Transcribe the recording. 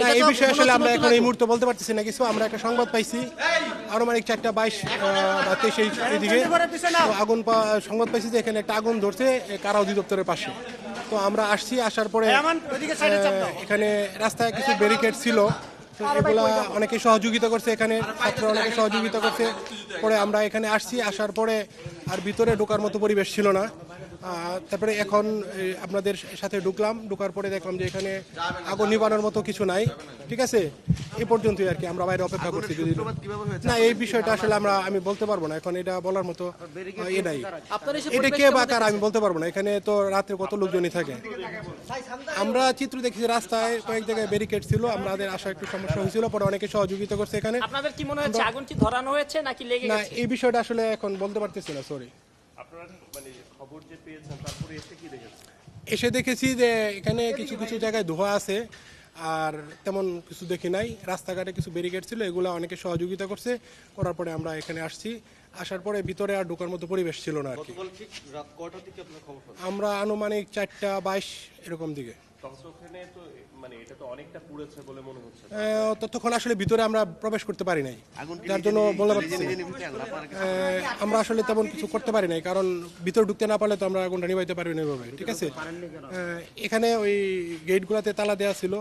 না, এই বিষয়ে আসলে আমরা এখন এই মুহূর্তে বলতে পারতেছি না কিছু। আমরা একটা সংবাদ পাইছি আনুমানিক 4:22 বা 23 এই দিকে তো সংবাদ পাইছি যে এখানে একটা আগুন ধরছে কারা অধিদপ্তরের পাশে। তো আমরা আসছি, আসার পরে এখানে রাস্তায় কিছু ব্যারিকেড ছিল, তো এগুলা অনেকে সহযোগিতা করছে, এখানে ছাত্র অনেকে সহযোগিতা করছে। পরে আমরা এখানে আসছি, আসার পরে আর ভিতরে ঢোকার মতো পরিবেশ ছিল না। তারপরে এখন আপনাদের সাথে ঢোকার পরে দেখলাম যে এখানে আগুন নিবানোর মতো কিছু নাই। ঠিক আছে, এই পর্যন্তই আর কি। আমরা বাইরে অপেক্ষা করছি। যদি না, এই বিষয়টা আসলে আমি বলতে পারবো না এখন, এটা বলার মতো এ নাই। এটা কে বা কার আমি বলতে পারবো না। এখানে তো রাতে কত লোকজনই থাকে। আমরা চিত্র দেখেছি, রাস্তায় কয়েক জায়গায় ব্যারিকেড ছিল, আমাদের আসা একটু সমস্যা হয়েছিল, পরে অনেকে সহযোগিতা করছে এখানে। আপনাদের কি মনে হচ্ছে আগুন কি ধরানো হয়েছে নাকি লেগে না, গেছে? এই বিষয়টা আসলে এখন বলতে পারতেছি না, সরি। আপনারা মানে খবর যে পেয়েছেন তারপরে এসে কি দেখেছেন? এসে দেখেছি যে এখানে কিছু কিছু জায়গায় ধোঁয়া আছে, আর তেমন কিছু দেখি নাই। রাস্তাঘাটে কিছু ব্যারিকেড ছিল, এগুলো অনেকে সহযোগিতা করছে, করার পরে আমরা এখানে আসছি। আসার পরে ভিতরে আর ঢোকার মতো পরিবেশ ছিল না আর কি। গতকাল ঠিক রাত কয়টা থেকে আপনার খবর পান? আমরা আনুমানিক 4:22 এরকম দিকে। তখন ওখানে তো মানে এটা তো অনেকটা পুড়েছে বলে মনে হচ্ছে। ততক্ষণ আসলে ভিতরে আমরা প্রবেশ করতে পারি নাই, যার জন্য বলতে পারছি না। আমরা আসলে তেমন কিছু করতে পারি নাই, কারণ ভিতরে ঢুকতে না পারলে তো আমরা আগুনটা নিভাইতে পারবি না এভাবে। ঠিক আছে, এখানে ওই গেটগুলোতে তালা দেওয়া ছিল,